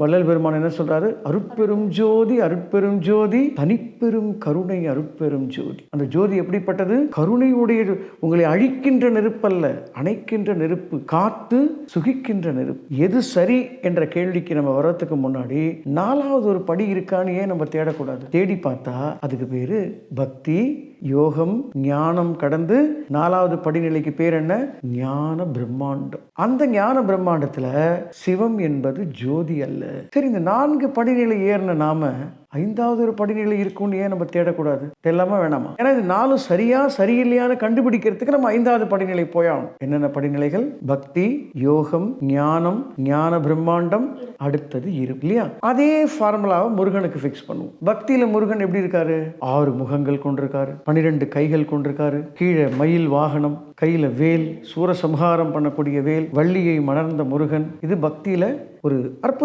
வள்ளல் பெருமான் என்ன சொல்றாரு? அருட்பெரும் ஜோதி, அருட்பெரும் ஜோதி, தனிப்பெரும் கருணை அருட்பெரும் ஜோதி. அந்த ஜோதி எப்படிப்பட்டது? கருணையுடைய, உங்களை அழிக்கின்ற நெருப்பல்ல, அணைக்கின்ற நெருப்பு, காத்து சுகிக்கின்ற நெருப்பு. எது சரி என்ற கேள்விக்கு நம்ம வர்றதுக்கு முன்னாடி 4வது ஒரு படி இருக்கான்னு ஏன் நம்ம தேடக்கூடாது? தேடி பார்த்தா அதுக்கு பேரு பக்தி, யோகம், ஞானம் கடந்து 4வது படிநிலைக்கு பேர் என்ன? ஞான பிரம்மாண்டம். அந்த ஞான பிரம்மாண்டத்துல சிவம் என்பது ஜோதி அல்ல. சரி, இந்த 4 படிநிலை ஏறின நாம 5வது ஒரு படிநிலை இருக்கும்னு ஏன் நம்ம தேடக்கூடாது? தெரியலாமா வேணாமா? ஏன்னா இது 4 சரியா சரியில்லையான்னு கண்டுபிடிக்கிறதுக்கு நம்ம 5வது படிநிலை போயாகணும். என்னென்ன படிநிலைகள்? பக்தி, யோகம், ஞானம், ஞான பிரம்மாண்டம், அடுத்தது இருக்கு இல்லையா? அதே ஃபார்முலாவை முருகனுக்கு ஃபிக்ஸ் பண்ணுவோம். பக்தியில முருகன் எப்படி இருக்காரு? 6 முகங்கள் கொண்டிருக்காரு, 12 கைகள் கொண்டிருக்காரு, கீழே மயில் வாகனம், கையில வேல், சூரசம்ஹாரம் பண்ணக்கூடிய வேல், வள்ளியை மணர்ந்த முருகன். இது பக்தியில ஒரு அற்புதம்.